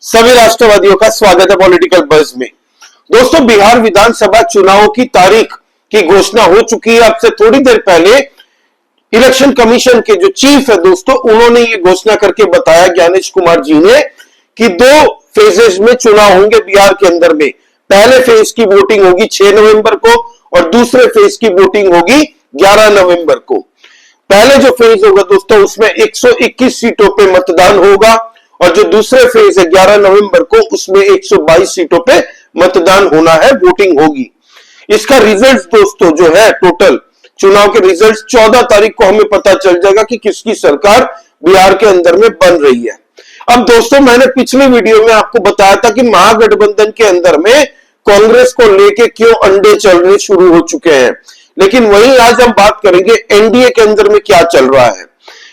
सभी राष्ट्रवादियों का स्वागत है पॉलिटिकल बज़ में। दोस्तों, बिहार विधानसभा चुनावों की तारीख की घोषणा हो चुकी है। अब से थोड़ी देर पहले इलेक्शन कमीशन के जो चीफ है दोस्तों, उन्होंने ये घोषणा करके बताया, ज्ञानेश कुमार जी ने, कि 2 फेजेस में चुनाव होंगे बिहार के अंदर में। पहले फेज की वोटिंग होगी 6 नवंबर को और दूसरे फेज की वोटिंग होगी 11 नवंबर को। पहले जो फेज होगा दोस्तों, उसमें 121 सीटों पे मतदान होगा और जो दूसरे फेज है 11 नवंबर को, उसमें 122 सीटों पे मतदान होना है, वोटिंग होगी। इसका रिजल्ट दोस्तों जो है, टोटल चुनाव के रिजल्ट 14 तारीख को हमें पता चल जाएगा कि किसकी सरकार बिहार के अंदर में बन रही है। अब दोस्तों, मैंने पिछले वीडियो में आपको बताया था कि महागठबंधन के अंदर में कांग्रेस को लेके क्यों अंडे चलने शुरू हो चुके हैं, लेकिन वहीं आज हम बात करेंगे एनडीए के अंदर में क्या चल रहा है।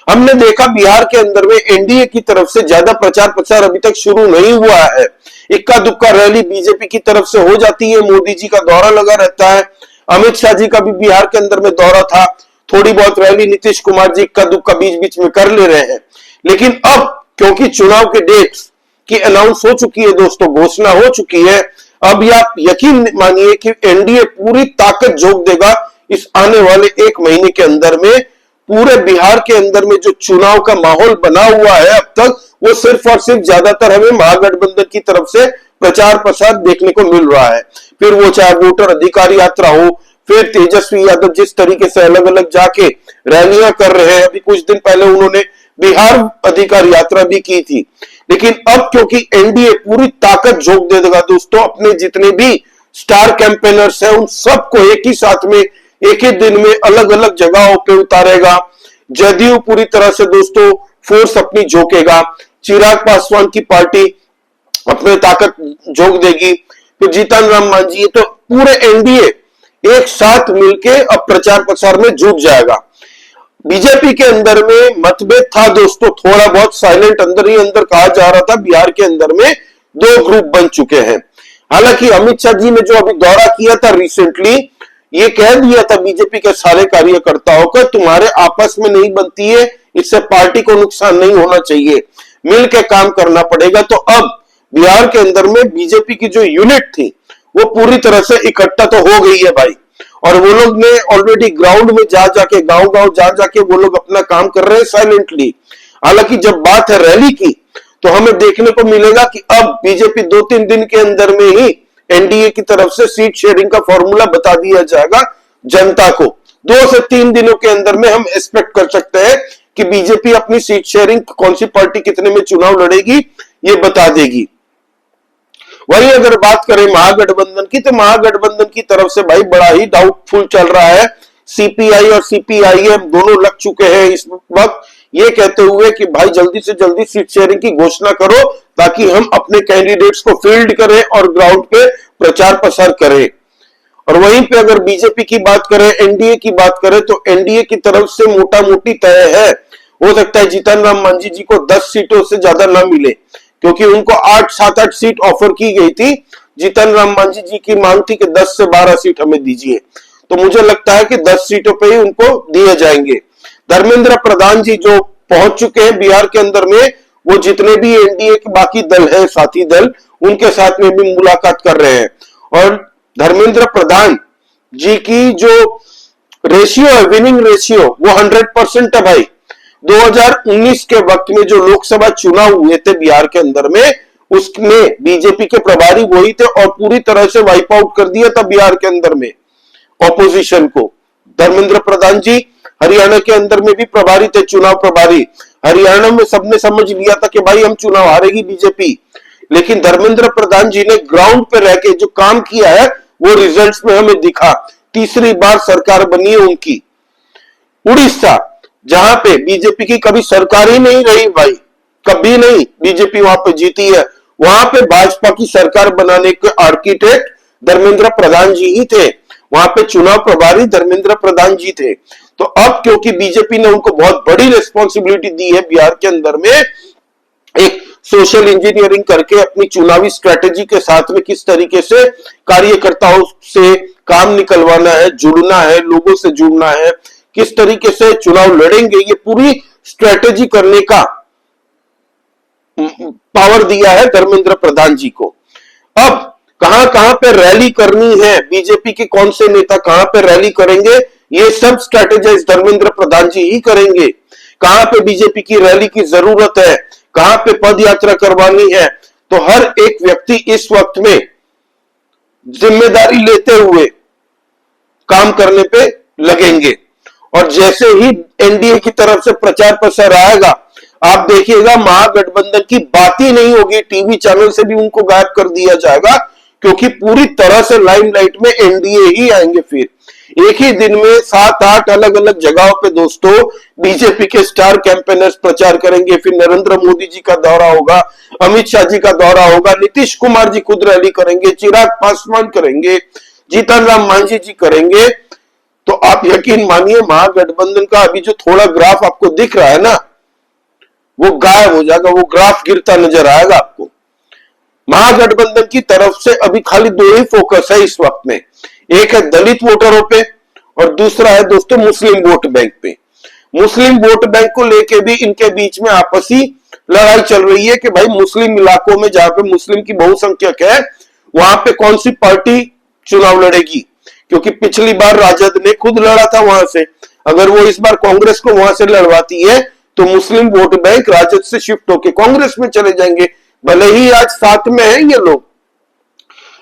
हमने देखा बिहार के अंदर में एनडीए की तरफ से ज्यादा प्रचार प्रसार अभी तक शुरू नहीं हुआ है। इक्का दुक्का रैली बीजेपी की तरफ से हो जाती है, मोदी जी का दौरा लगा रहता है, अमित शाह जी का भी बिहार के अंदर में दौरा था, थोड़ी बहुत रैली नीतीश कुमार जी इक्का दुक्का बीच बीच में कर ले रहे हैं। लेकिन अब क्योंकि चुनाव के डेट्स की अनाउंस हो चुकी है दोस्तों, घोषणा हो चुकी है, अब आप यकीन मानिए कि एनडीए पूरी ताकत झोंक देगा इस आने वाले 1 महीने के अंदर में। पूरे बिहार के अंदर में जो चुनाव का माहौल बना हुआ है अब तक, वो सिर्फ और सिर्फ ज्यादातर हमें महागठबंधन की तरफ से प्रचार प्रसार देखने को मिल रहा है। फिर वो चाहे वोटर अधिकार यात्रा हो, फिर तेजस्वी यादव जिस तरीके से अलग अलग जाके रैलियां कर रहे हैं, अभी कुछ दिन पहले उन्होंने बिहार अधिकार यात्रा भी की थी। लेकिन अब क्योंकि एनडीए पूरी ताकत झोंक दे देगा दोस्तों, अपने जितने भी स्टार कैंपेनर्स हैं उन सबको एक ही साथ में एक ही दिन में अलग अलग जगहों पे उतारेगा। जदयू पूरी तरह से दोस्तों फोर्स अपनी झोंकेगा, चिराग पासवान की पार्टी अपनी ताकत झोंक देगी, फिर जीतन राम मांझी, तो पूरे एनडीए एक साथ मिलके अब प्रचार प्रसार में जुट जाएगा। बीजेपी के अंदर में मतभेद था दोस्तों, थोड़ा बहुत साइलेंट अंदर ही अंदर कहा जा रहा था। बिहार के अंदर में 2 ग्रुप बन चुके हैं। हालांकि अमित शाह जी ने जो अभी दौरा किया था रिसेंटली, ये कह दिया था बीजेपी के सारे कार्यकर्ताओं को, तुम्हारे आपस में नहीं बनती है, इससे पार्टी को नुकसान नहीं होना चाहिए, मिलकर काम करना पड़ेगा। तो अब बिहार के अंदर में बीजेपी की जो यूनिट थी वो पूरी तरह से इकट्ठा तो हो गई है भाई, और वो लोग ने ऑलरेडी ग्राउंड में जा जाके, गांव गांव जा जाके वो लोग अपना काम कर रहे हैं साइलेंटली। हालांकि जब बात है रैली की, तो हमें देखने को मिलेगा कि अब बीजेपी 2-3 दिन के अंदर में ही एनडीए की तरफ से सीट शेयरिंग का फॉर्मूला बता दिया जाएगा जनता को। 2 से 3 दिनों के अंदर में हम एक्सपेक्ट कर सकते हैं कि बीजेपी अपनी सीट शेयरिंग, कौन सी पार्टी कितने में चुनाव लड़ेगी, ये बता देगी। वही अगर बात करें महागठबंधन की, तो महागठबंधन की तरफ से भाई बड़ा ही डाउटफुल चल रहा है। सीपीआई और सीपीआईएम दोनों लग चुके हैं इस वक्त, ये कहते हुए कि भाई जल्दी से जल्दी सीट शेयरिंग की घोषणा करो ताकि हम अपने कैंडिडेट्स को फील्ड करें और ग्राउंड पे प्रचार प्रसार करें। और वहीं पे अगर बीजेपी की बात करें, एनडीए की बात करें, तो एनडीए की तरफ से मोटा मोटी तय है। हो सकता है जीतन राम मांझी जी को 10 सीटों से ज्यादा ना मिले, क्योंकि उनको 7-8 सीट ऑफर की गई थी। जीतन राम मांझी जी की मांग थी कि 10 से 12 सीट हमें दीजिए, तो मुझे लगता है कि 10 सीटों पे ही उनको दिए जाएंगे। धर्मेंद्र प्रधान जी जो पहुंच चुके हैं बिहार के अंदर में, वो जितने भी एनडीए के बाकी दल है, साथी दल, उनके साथ में भी मुलाकात कर रहे हैं। और धर्मेंद्र प्रधान जी की जो रेशियो है, विनिंग रेशियो, वो 100% है भाई। 2019 के वक्त में जो लोकसभा चुनाव हुए थे बिहार के अंदर में, उसमें बीजेपी के प्रभारी वही थे और पूरी तरह से वाइप आउट कर दिया था बिहार के अंदर में ऑपोजिशन को। धर्मेंद्र प्रधान जी हरियाणा के अंदर में भी प्रभारी थे, चुनाव प्रभारी। हरियाणा में सबने समझ लिया था कि भाई हम चुनाव हारेगी बीजेपी, लेकिन धर्मेंद्र प्रधान जी ने ग्राउंड पे रह के जो काम किया है वो रिजल्ट्स में हमें दिखा। तीसरी बार सरकार बनी है उनकी। उड़ीसा, जहां पे बीजेपी की कभी सरकार ही नहीं रही भाई, कभी नहीं बीजेपी वहां पे जीती है, वहां पे भाजपा की सरकार बनाने के आर्किटेक्ट धर्मेंद्र प्रधान जी ही थे, वहां पे चुनाव प्रभारी धर्मेंद्र प्रधान जी थे। तो अब क्योंकि बीजेपी ने उनको बहुत बड़ी रिस्पॉन्सिबिलिटी दी है बिहार के अंदर में, एक सोशल इंजीनियरिंग करके अपनी चुनावी स्ट्रेटेजी के साथ में किस तरीके से कार्यकर्ताओं से काम निकलवाना है, जुड़ना है, लोगों से जुड़ना है, किस तरीके से चुनाव लड़ेंगे, ये पूरी स्ट्रेटेजी करने का पावर दिया है धर्मेंद्र प्रधान जी को। अब कहां कहां पे रैली करनी है, बीजेपी के कौन से नेता कहां पे रैली करेंगे, ये सब स्ट्रेटेजाइज धर्मेंद्र प्रधान जी ही करेंगे। कहां पे बीजेपी की रैली की जरूरत है, कहां पे पद यात्रा करवानी है, तो हर एक व्यक्ति इस वक्त में जिम्मेदारी लेते हुए काम करने पे लगेंगे। और जैसे ही एनडीए की तरफ से प्रचार प्रसार आएगा, आप देखिएगा महागठबंधन की बात ही नहीं होगी, टीवी चैनल से भी उनको गायब कर दिया जाएगा, क्योंकि पूरी तरह से लाइमलाइट में एनडीए ही आएंगे। फिर एक ही दिन में 7-8 अलग अलग जगहों पे दोस्तों बीजेपी के स्टार कैंपेनर्स प्रचार करेंगे। फिर नरेंद्र मोदी जी का दौरा होगा, अमित शाह जी का दौरा होगा, नीतीश कुमार जी खुद रैली करेंगे, चिराग पासवान करेंगे, जीतन राम मांझी जी करेंगे। तो आप यकीन मानिए महागठबंधन का अभी जो थोड़ा ग्राफ आपको दिख रहा है ना, वो गायब हो जाएगा, वो ग्राफ गिरता नजर आएगा आपको। महागठबंधन की तरफ से अभी खाली दो ही फोकस है इस वक्त में, एक है दलित वोटरों पे और दूसरा है दोस्तों मुस्लिम वोट बैंक पे। मुस्लिम वोट बैंक को लेके भी इनके बीच में आपसी लड़ाई चल रही है कि भाई मुस्लिम इलाकों में जहां पे मुस्लिम की बहुसंख्यक है, वहां पे कौन सी पार्टी चुनाव लड़ेगी, क्योंकि पिछली बार राजद ने खुद लड़ा था वहां से। अगर वो इस बार कांग्रेस को वहां से लड़वाती है तो मुस्लिम वोट बैंक राजद से शिफ्ट होकर कांग्रेस में चले जाएंगे। भले ही आज साथ में है ये लोग,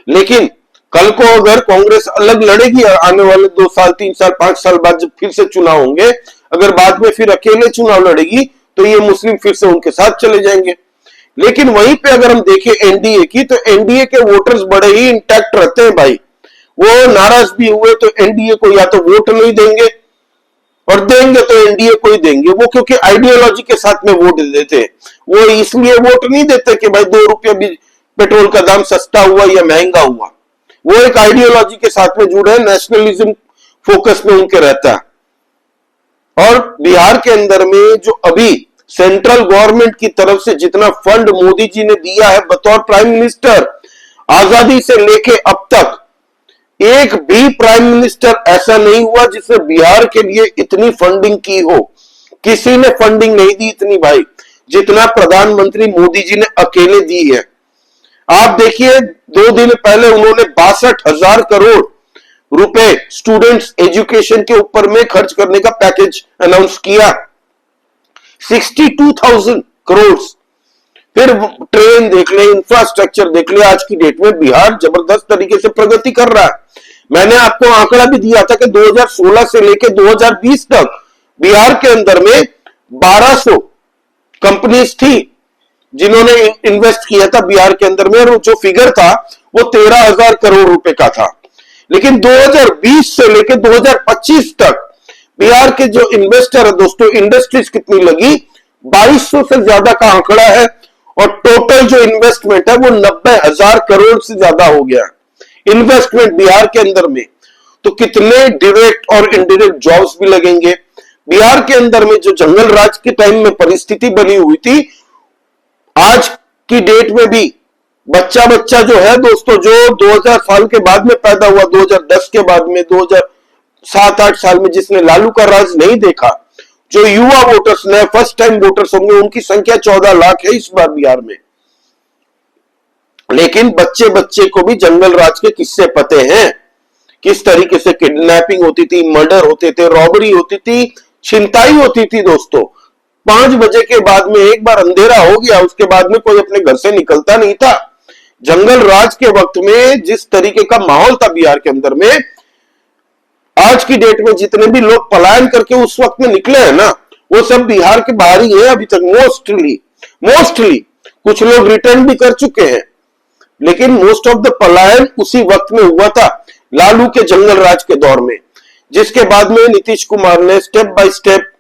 लेकिन कल को अगर कांग्रेस अलग लड़ेगी आने वाले 2 साल 3 साल 5 साल बाद जब फिर से चुनाव होंगे, अगर बाद में फिर अकेले चुनाव लड़ेगी तो ये मुस्लिम फिर से उनके साथ चले जाएंगे। लेकिन वहीं पे अगर हम देखें एनडीए की, तो एनडीए के वोटर्स बड़े ही इंटैक्ट रहते हैं भाई। वो नाराज भी हुए तो एनडीए को या तो वोट नहीं देंगे, और देंगे तो एनडीए को ही देंगे। वो क्योंकि आइडियोलॉजी के साथ में वोट देते हैं, वो इसलिए वोट नहीं देते कि भाई 2 रुपये भी पेट्रोल का दाम सस्ता हुआ या महंगा हुआ। वो एक आइडियोलॉजी के साथ में जुड़े, नेशनलिज्म फोकस में उनके रहता है। और बिहार के अंदर में जो अभी सेंट्रल गवर्नमेंट की तरफ से जितना फंड मोदी जी ने दिया है बतौर प्राइम मिनिस्टर, आजादी से लेके अब तक एक भी प्राइम मिनिस्टर ऐसा नहीं हुआ जिसने बिहार के लिए इतनी फंडिंग की हो। किसी ने फंडिंग नहीं दी इतनी भाई, जितना प्रधानमंत्री मोदी जी ने अकेले दी है। आप देखिए 2 दिन पहले उन्होंने 62,000 करोड़ रुपए स्टूडेंट्स एजुकेशन के ऊपर में खर्च करने का पैकेज अनाउंस किया, 62,000 करोड़। फिर ट्रेन देख ले, इंफ्रास्ट्रक्चर देख ले, आज की डेट में बिहार जबरदस्त तरीके से प्रगति कर रहा है। मैंने आपको आंकड़ा भी दिया था कि 2016 से लेकर 2020 तक बिहार के अंदर में 1200 कंपनीज थी जिन्होंने इन्वेस्ट किया था बिहार के अंदर में, और जो फिगर था वो 13,000 करोड़ रुपए का था। लेकिन 2020 से लेकर 2025 तक बिहार के जो इन्वेस्टर है दोस्तों, इंडस्ट्रीज कितनी लगी, 2200 से ज्यादा का आंकड़ा है, और टोटल जो इन्वेस्टमेंट है वो 90,000 करोड़ से ज्यादा हो गया इन्वेस्टमेंट बिहार के अंदर में। तो कितने डायरेक्ट और इनडायरेक्ट जॉब्स भी लगेंगे। बिहार के अंदर में जो जंगल राज के टाइम में परिस्थिति बनी हुई थी, आज की डेट में भी बच्चा बच्चा जो है दोस्तों, जो 2000 साल के बाद में पैदा हुआ, 2010 के बाद में, 2007-8 साल में जिसने लालू का राज नहीं देखा, जो युवा वोटर्स ने फर्स्ट टाइम वोटर्स होंगे, उनकी संख्या 14 लाख है इस बार बिहार में। लेकिन बच्चे बच्चे को भी जंगल राज के किस्से पते हैं, किस तरीके से किडनैपिंग होती थी, मर्डर होते थे, रॉबरी होती थी, छिनताई होती थी दोस्तों। 5 बजे के बाद में एक बार अंधेरा हो गया, उसके बाद में कोई अपने घर से निकलता नहीं था। जंगल राज के वक्त में जिस तरीके का माहौल था बिहार के अंदर में, आज की डेट में जितने भी लोग पलायन करके उस वक्त में निकले हैं ना, वो सब बिहार के बाहर ही है अभी तक। मोस्टली कुछ लोग रिटर्न भी कर चुके हैं, लेकिन मोस्ट ऑफ द पलायन उसी वक्त में हुआ था, लालू के जंगल राज के दौर में, जिसके बाद में नीतीश कुमार ने स्टेप बाय स्टेप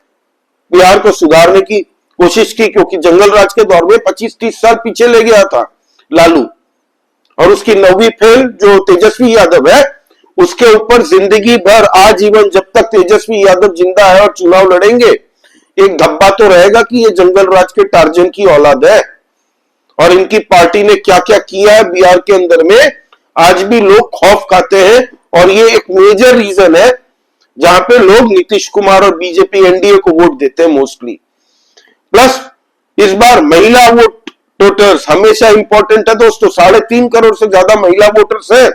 बिहार को सुधारने की कोशिश की, क्योंकि जंगल राज के दौर में 25-30 साल पीछे ले गया था लालू। और उसकी 9वीं फेल जो तेजस्वी यादव है, उसके ऊपर जिंदगी भर आजीवन जब तक तेजस्वी यादव जिंदा है और चुनाव लड़ेंगे, एक धब्बा तो रहेगा कि ये जंगल राज के टार्जन की औलाद है। और इनकी पार्टी ने क्या क्या किया है बिहार के अंदर में, आज भी लोग खौफ खाते हैं। और ये एक मेजर रीजन है जहां पे लोग नीतीश कुमार और बीजेपी एनडीए को वोट देते हैं मोस्टली। प्लस इस बार महिला वोट वोटर्स हमेशा इंपॉर्टेंट है दोस्तों। 3.5 करोड़ से ज्यादा महिला वोटर्स है।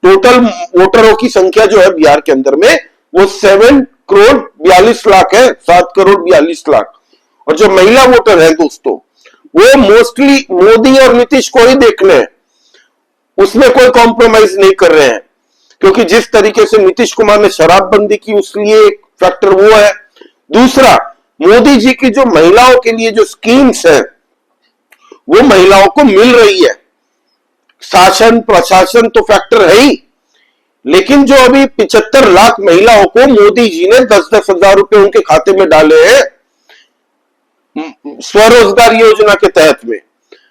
टोटल वोटरों की संख्या जो है बिहार के अंदर में वो 7 करोड़ 42 लाख है, 7 करोड़ 42 लाख। और जो महिला वोटर है दोस्तों वो मोस्टली मोदी और नीतीश को ही देखने हैं, उसमें कोई कॉम्प्रोमाइज नहीं कर रहे हैं, क्योंकि जिस तरीके से नीतीश कुमार ने शराबबंदी की उसलिए एक फैक्टर वो है। दूसरा, मोदी जी की जो महिलाओं के लिए जो स्कीम्स है वो महिलाओं को मिल रही है। शासन प्रशासन तो फैक्टर है ही, लेकिन जो अभी 75 लाख महिलाओं को मोदी जी ने 10-10 हजार रुपए उनके खाते में डाले हैं स्वरोजगार योजना के तहत में।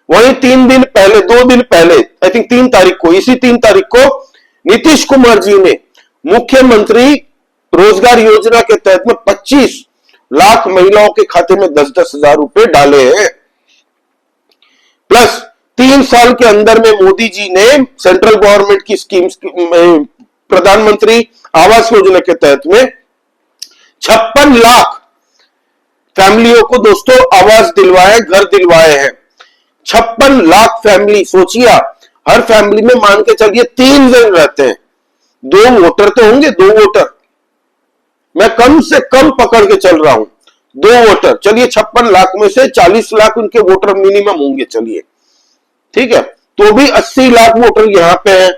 वहीं 2 दिन पहले आई थिंक 3 तारीख को, इसी 3 तारीख को नीतीश कुमार जी ने मुख्यमंत्री रोजगार योजना के तहत में 25 लाख महिलाओं के खाते में 10-10 हजार रुपए डाले हैं। प्लस 3 साल के अंदर में मोदी जी ने सेंट्रल गवर्नमेंट की स्कीम्स, प्रधानमंत्री आवास योजना के तहत में 56 लाख फैमिलियों को दोस्तों आवास दिलवाए, घर दिलवाए हैं। 56 लाख फैमिली, सोचिए हर फैमिली में मान के चलिए 3 जन रहते हैं, 2 वोटर तो होंगे, 2 वोटर, मैं कम से कम पकड़ के चल रहा हूं, 2 वोटर। चलिए 56 लाख में से 40 लाख उनके वोटर मिनिमम होंगे, चलिए ठीक है, तो भी 80 लाख वोटर यहां पे हैं।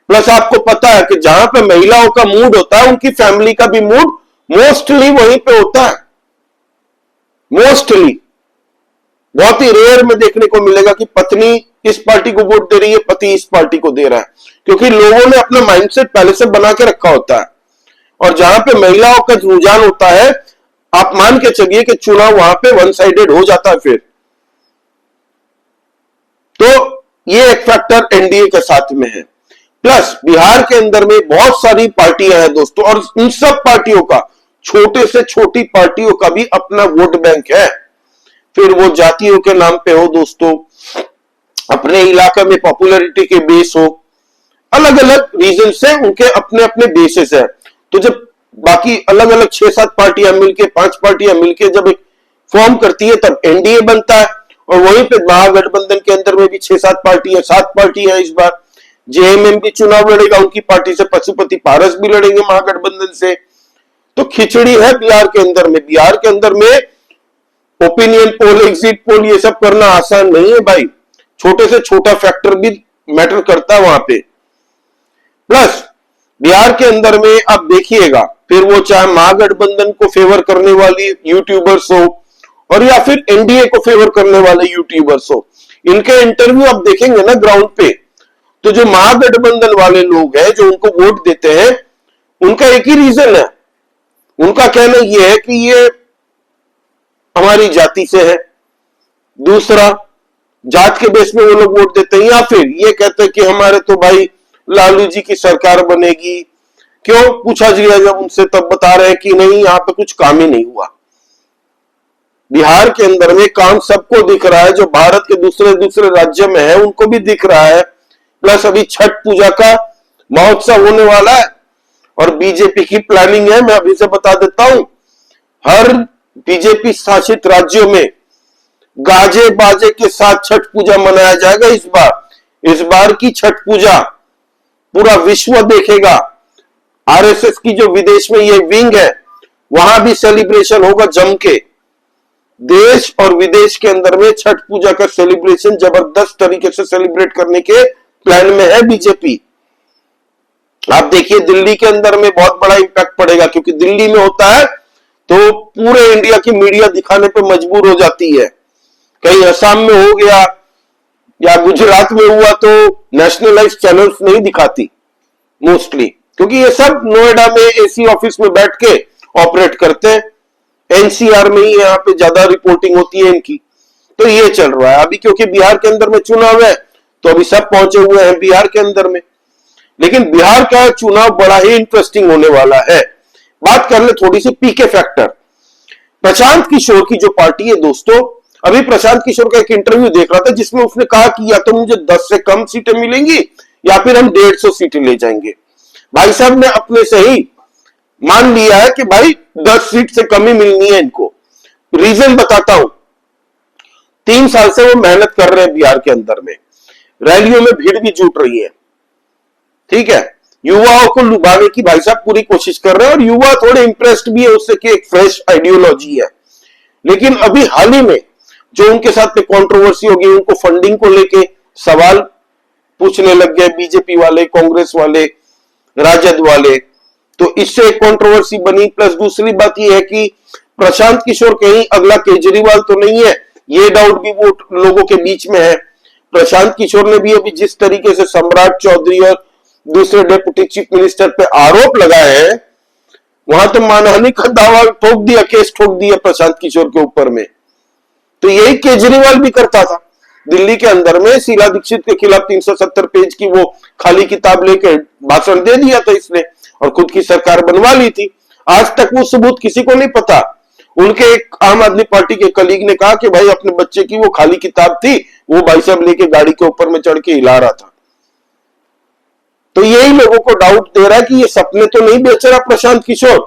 प्लस आपको पता है कि जहां पे महिलाओं का मूड होता है उनकी फैमिली का भी मूड मोस्टली वहीं पे होता है। मोस्टली बहुत ही रेयर में देखने को मिलेगा कि पत्नी इस पार्टी को वोट दे रही है, पति इस पार्टी को दे रहा है, क्योंकि लोगों ने अपना माइंडसेट पहले से बना के रखा होता है। और जहां पे महिलाओं का रुझान होता है, आप मान के चलिए कि चुनाव वहां पे वन साइडेड हो जाता है फिर। तो ये एक फैक्टर एनडीए के साथ में है। प्लस बिहार के अंदर में बहुत सारी पार्टियां हैं दोस्तों, और इन सब पार्टियों का, छोटे से छोटी पार्टियों का भी अपना वोट बैंक है। फिर वो जातियों के नाम पे हो दोस्तों, अपने इलाके में पॉपुलैरिटी के बेस हो, अलग अलग रीजन से उनके अपने अपने बेसिस है। तो जब बाकी अलग अलग 6-7 पार्टियां मिलके, 5 पार्टियां मिलके जब एक फॉर्म करती है तब एनडीए बनता है। और वहीं पे महागठबंधन के अंदर में भी 6-7 पार्टियां, 7 पार्टियां, इस बार जेएमएम भी चुनाव लड़ेगा, उनकी पार्टी से पशुपति पारस भी लड़ेंगे महागठबंधन से। तो खिचड़ी है बिहार के अंदर में। बिहार के अंदर में ओपिनियन पोल, एग्जिट पोल, ये सब करना आसान नहीं है भाई। छोटे से छोटा फैक्टर भी मैटर करता है वहां पे। प्लस बिहार के अंदर में आप देखिएगा, फिर वो चाहे महागठबंधन को फेवर करने वाली यूट्यूबर्स हो और या फिर एनडीए को फेवर करने वाले यूट्यूबर्स हो, इनके इंटरव्यू आप देखेंगे ना ग्राउंड पे, तो जो महागठबंधन वाले लोग हैं जो उनको वोट देते हैं, उनका एक ही रीजन है। उनका कहना यह है कि ये हमारी जाति से है। दूसरा, जात के बेस में वो लोग वोट देते हैं, या फिर ये कहते हैं कि हमारे तो भाई लालू जी की सरकार बनेगी। क्यों पूछा गया जब उनसे, तब बता रहे हैं कि नहीं, यहां पे कुछ काम ही नहीं हुआ। बिहार के अंदर में काम सबको दिख रहा है, जो भारत के दूसरे राज्य में है उनको भी दिख रहा है। प्लस अभी छठ पूजा का महोत्सव होने वाला है और बीजेपी की प्लानिंग है, मैं अभी से बता देता हूं, हर बीजेपी शासित राज्यों में गाजे बाजे के साथ छठ पूजा मनाया जाएगा। इस बार की छठ पूजा पूरा विश्व देखेगा। आरएसएस की जो विदेश में ये विंग है, वहां भी सेलिब्रेशन होगा जम के। देश और विदेश के अंदर में छठ पूजा का सेलिब्रेशन जबरदस्त तरीके से सेलिब्रेट करने के प्लान में है बीजेपी। आप देखिए दिल्ली के अंदर में बहुत बड़ा इंपैक्ट पड़ेगा, क्योंकि दिल्ली में होता है तो पूरे इंडिया की मीडिया दिखाने पर मजबूर हो जाती है। कहीं असम में हो गया या गुजरात में हुआ तो नेशनलाइज्ड चैनल्स नहीं दिखाती मोस्टली, क्योंकि ये सब नोएडा में एसी ऑफिस में बैठ के ऑपरेट करते हैं। एनसीआर में ही यहाँ पे ज्यादा रिपोर्टिंग होती है इनकी। तो ये चल रहा है अभी, क्योंकि बिहार के अंदर में चुनाव है तो अभी सब पहुंचे हुए हैं बिहार के अंदर में। लेकिन बिहार का चुनाव बड़ा ही इंटरेस्टिंग होने वाला है। बात कर ले थोड़ी सी पीके फैक्टर। प्रशांत किशोर की जो पार्टी है दोस्तों, अभी प्रशांत किशोर का एक इंटरव्यू देख रहा था जिसमें उसने कहा कि या तो मुझे 10 से कम सीटें मिलेंगी या फिर हम 150 सीटें ले जाएंगे। भाई साहब ने अपने से ही मान लिया है कि भाई 10 सीट से कम ही मिलनी है इनको। रीजन बताता हूं, 3 साल से वो मेहनत कर रहे हैं बिहार के अंदर में, रैलियों में भीड़ भी जुट रही है, ठीक है, युवाओं को लुभाने की भाई साहब पूरी कोशिश कर रहे हैं, और युवा थोड़े इंप्रेस्ड भी है उससे कि एक फ्रेश आइडियोलॉजी है। लेकिन अभी हाल ही में जो उनके साथ में कंट्रोवर्सी होगी, उनको फंडिंग को लेके सवाल पूछने लग गए बीजेपी वाले, कांग्रेस वाले, राजद वाले, तो इससे एक कंट्रोवर्सी बनी। प्लस दूसरी बात यह है कि प्रशांत किशोर कहीं अगला केजरीवाल तो नहीं है, ये डाउट भी वो लोगों के बीच में है। प्रशांत किशोर ने भी अभी जिस तरीके से सम्राट चौधरी और दूसरे डेप्यूटी चीफ मिनिस्टर पे आरोप लगाए हैं, वहां तो मानहानि का दावा ठोक दिया, केस ठोक दिया प्रशांत किशोर के ऊपर में। तो यही केजरीवाल भी करता था दिल्ली के अंदर में, शीला दीक्षित के खिलाफ 370 पेज की वो खाली किताब लेकर भाषण दे दिया था इसने, और खुद की सरकार बनवा ली थी। आज तक वो सबूत किसी को नहीं पता। उनके एक आम आदमी पार्टी के कलीग ने कहा कि भाई अपने बच्चे की वो खाली किताब थी, वो भाई साहब लेके गाड़ी के ऊपर में चढ़ के हिला रहा था। तो यही लोगों को डाउट दे रहा है कि ये सपने तो नहीं बेच रहा प्रशांत किशोर,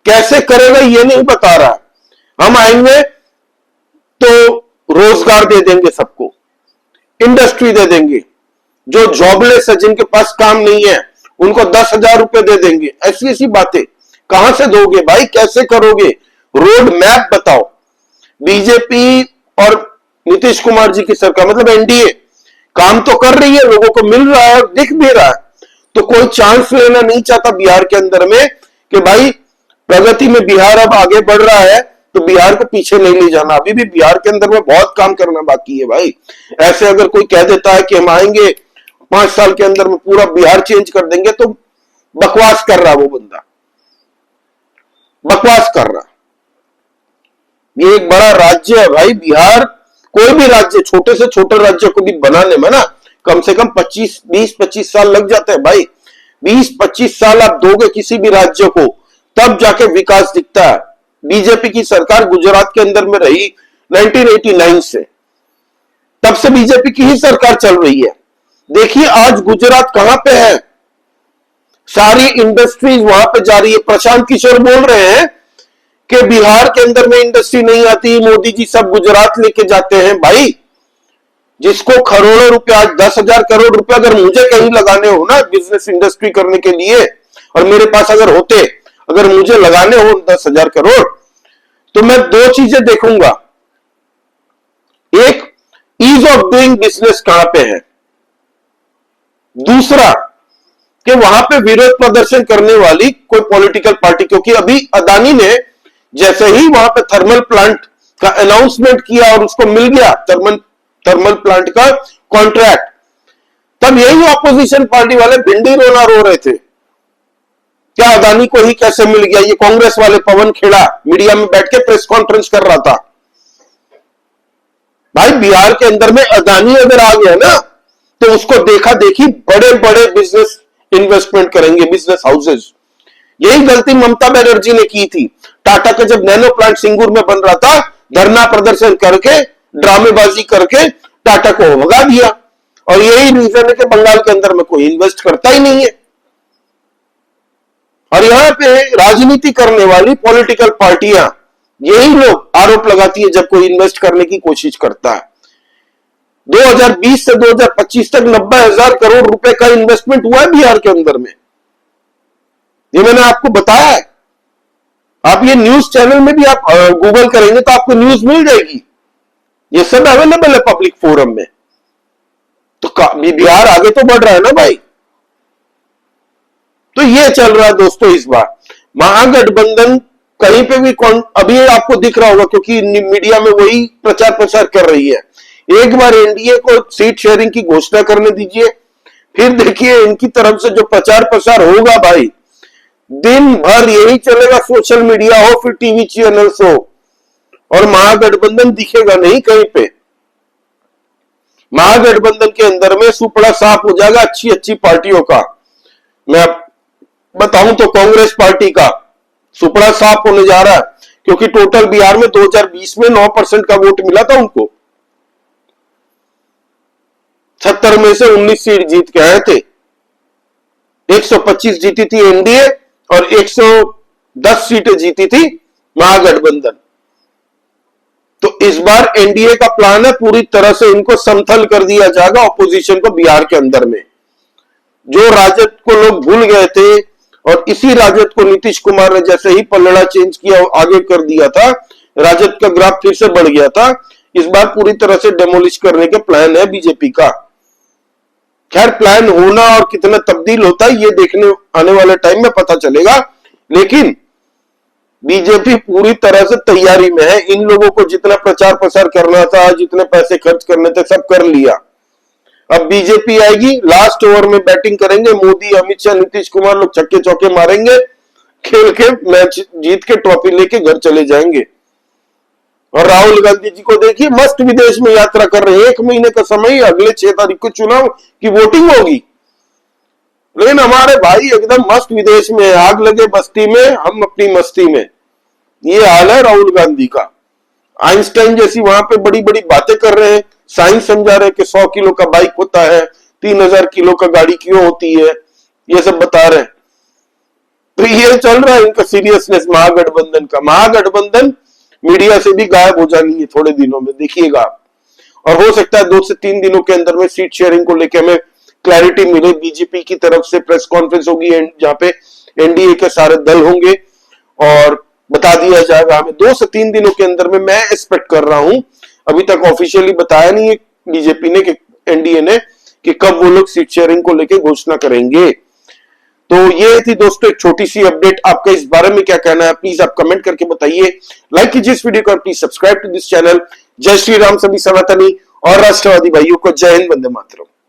कैसे करेगा ये नहीं बता रहा। हम आएंगे तो रोजगार दे देंगे सबको, इंडस्ट्री दे देंगे, जो जॉबलेस है जिनके पास काम नहीं है उनको 10,000 रुपए दे देंगे। ऐसी ऐसी बातें कहां से दोगे भाई, कैसे करोगे, रोड मैप बताओ। बीजेपी और नीतीश कुमार जी की सरकार मतलब एनडीए काम तो कर रही है, लोगों को मिल रहा है, दिख भी रहा है, तो कोई चांस लेना नहीं चाहता बिहार के अंदर में कि भाई प्रगति में बिहार अब आगे बढ़ रहा है तो बिहार को पीछे नहीं ले जाना। अभी भी बिहार के अंदर में बहुत काम करना बाकी है भाई। ऐसे अगर कोई कह देता है कि हम आएंगे 5 साल के अंदर में पूरा बिहार चेंज कर देंगे, तो बकवास कर रहा वो बंदा, बकवास कर रहा। ये एक बड़ा राज्य है भाई बिहार, कोई भी राज्य छोटे से छोटे राज्य को भी बनाने में ना कम से कम 20-25 साल लग जाते हैं भाई। 20-25 साल आप दोगे किसी भी राज्य को, तब जाके विकास दिखता है। बीजेपी की सरकार गुजरात के अंदर में रही 1989 से, तब से बीजेपी की ही सरकार चल रही है। देखिए आज गुजरात कहां पे है, सारी इंडस्ट्रीज वहां पे जा रही है। प्रशांत किशोर बोल रहे हैं कि बिहार के अंदर में इंडस्ट्री नहीं आती, मोदी जी सब गुजरात लेके जाते हैं। भाई जिसको करोड़ों रुपया, 10,000 करोड़ रुपया अगर मुझे कहीं लगाने हो ना बिजनेस इंडस्ट्री करने के लिए, और मेरे पास अगर होते, अगर मुझे लगाने हो 10,000 करोड़, तो मैं 2 चीजें देखूंगा। एक, ईज ऑफ डूइंग बिजनेस कहां पे है, दूसरा कि वहां पे विरोध प्रदर्शन करने वाली कोई पॉलिटिकल पार्टी, क्योंकि अभी अदानी ने जैसे ही वहां पे थर्मल प्लांट का अनाउंसमेंट किया और उसको मिल गया थर्मल प्लांट का कॉन्ट्रैक्ट, तब यही ऑपोजिशन पार्टी वाले भिंडी रोना रो रहे थे, क्या अदानी को ही कैसे मिल गया। ये कांग्रेस वाले पवन खेड़ा मीडिया में बैठ के प्रेस कॉन्फ्रेंस कर रहा था। भाई बिहार के अंदर में अदानी अगर आ गया ना, तो उसको देखा देखी बड़े बड़े बिजनेस इन्वेस्टमेंट करेंगे, बिजनेस हाउसेस। यही गलती ममता बनर्जी ने की थी। टाटा का जब नैनो प्लांट सिंगूर में बन रहा था, धरना प्रदर्शन करके, ड्रामेबाजी करके टाटा को भगा दिया, और यही रीजन है कि बंगाल के अंदर में कोई इन्वेस्ट करता ही नहीं है। और यहां पे राजनीति करने वाली पॉलिटिकल पार्टियां, यही लोग आरोप लगाती है जब कोई इन्वेस्ट करने की कोशिश करता है। 2020 से 2025 तक 90,000 करोड़ रुपए का इन्वेस्टमेंट हुआ है बिहार के अंदर में, ये मैंने आपको बताया है। आप ये न्यूज चैनल में भी आप गूगल करेंगे तो आपको न्यूज मिल जाएगी, ये सब अवेलेबल है पब्लिक फोरम में। तो बिहार आगे तो बढ़ रहा है ना भाई। तो ये चल रहा है दोस्तों इस बार महागठबंधन कहीं पे भी अभी आपको दिख रहा होगा, क्योंकि मीडिया में वही प्रचार प्रसार कर रही है। एक बार एनडीए को सीट शेयरिंग की घोषणा करने दीजिए, फिर देखिए इनकी तरफ से जो प्रचार प्रसार होगा भाई, दिन भर यही चलेगा, सोशल मीडिया हो फिर टीवी चैनल्स हो, और महागठबंधन दिखेगा नहीं कहीं पे। महागठबंधन के अंदर में सुपड़ा साफ हो जाएगा अच्छी अच्छी पार्टियों का। मैं बताऊं तो कांग्रेस पार्टी का सुपड़ा साफ होने जा रहा है, क्योंकि टोटल बिहार में 2020 में 9% का वोट मिला था उनको, 70 में से 19 सीट जीत के आए थे। 125 जीती थी एनडीए और 110 सीटें जीती थी महागठबंधन। तो इस बार एनडीए का प्लान है पूरी तरह से इनको समतल कर दिया जाएगा ऑपोजिशन को बिहार के अंदर में। जो राजद को लोग भूल गए थे और इसी राजद को नीतीश कुमार ने जैसे ही पलड़ा चेंज किया आगे कर दिया था, राजद का ग्राफ फिर से बढ़ गया था। इस बार पूरी तरह से डेमोलिश करने के प्लान है बीजेपी का। खैर प्लान होना और कितना तब्दील होता है ये देखने आने वाले टाइम में पता चलेगा, लेकिन बीजेपी पूरी तरह से तैयारी में है। इन लोगों को जितना प्रचार प्रसार करना था, जितने पैसे खर्च करने थे, सब कर लिया। अब बीजेपी आएगी, लास्ट ओवर में बैटिंग करेंगे, मोदी, अमित शाह, नीतीश कुमार लोग छक्के चौके मारेंगे, खेल के मैच जीत के ट्रॉफी लेके घर चले जाएंगे। और राहुल गांधी जी को देखिए मस्त विदेश में यात्रा कर रहे हैं। 1 महीने का समय, अगले 6 तारीख को चुनाव की वोटिंग होगी, लेकिन हमारे भाई एकदम मस्त विदेश में, आग लगे बस्ती में, हम अपनी मस्ती में। ये हाल है राहुल गांधी का। आइंस्टाइन जैसी वहां पे बड़ी बड़ी बातें कर रहे हैं, साइंस समझा रहे हैं कि 100 किलो का बाइक होता है, 3000 किलो का गाड़ी क्यों होती है, ये सब बता रहे हैं। तो ये चल रहा है इनका सीरियसनेस महागठबंधन का। महागठबंधन मीडिया से भी गायब हो जानी है थोड़े दिनों में, देखिएगा आप। और हो सकता है 2 से 3 दिनों के अंदर में सीट शेयरिंग को लेकर हमें क्लैरिटी मिले। बीजेपी की तरफ से प्रेस कॉन्फ्रेंस होगी जहां पे एनडीए के सारे दल होंगे और बता दिया जाएगा हमें 2 से 3 दिनों के अंदर में। मैं एक्सपेक्ट कर रहा हूं, अभी तक ऑफिशियली बताया नहीं है बीजेपी ने कि एनडीए ने कि कब वो लोग सीट शेयरिंग को लेकर घोषणा करेंगे। तो ये थी दोस्तों एक छोटी सी अपडेट। आपका इस बारे में क्या कहना है प्लीज आप कमेंट करके बताइए। लाइक कीजिए इस वीडियो को और please subscribe to this channel. जय श्री राम सभी सनातनी और राष्ट्रवादी भाइयों को जय हिंद, वंदे मातरम।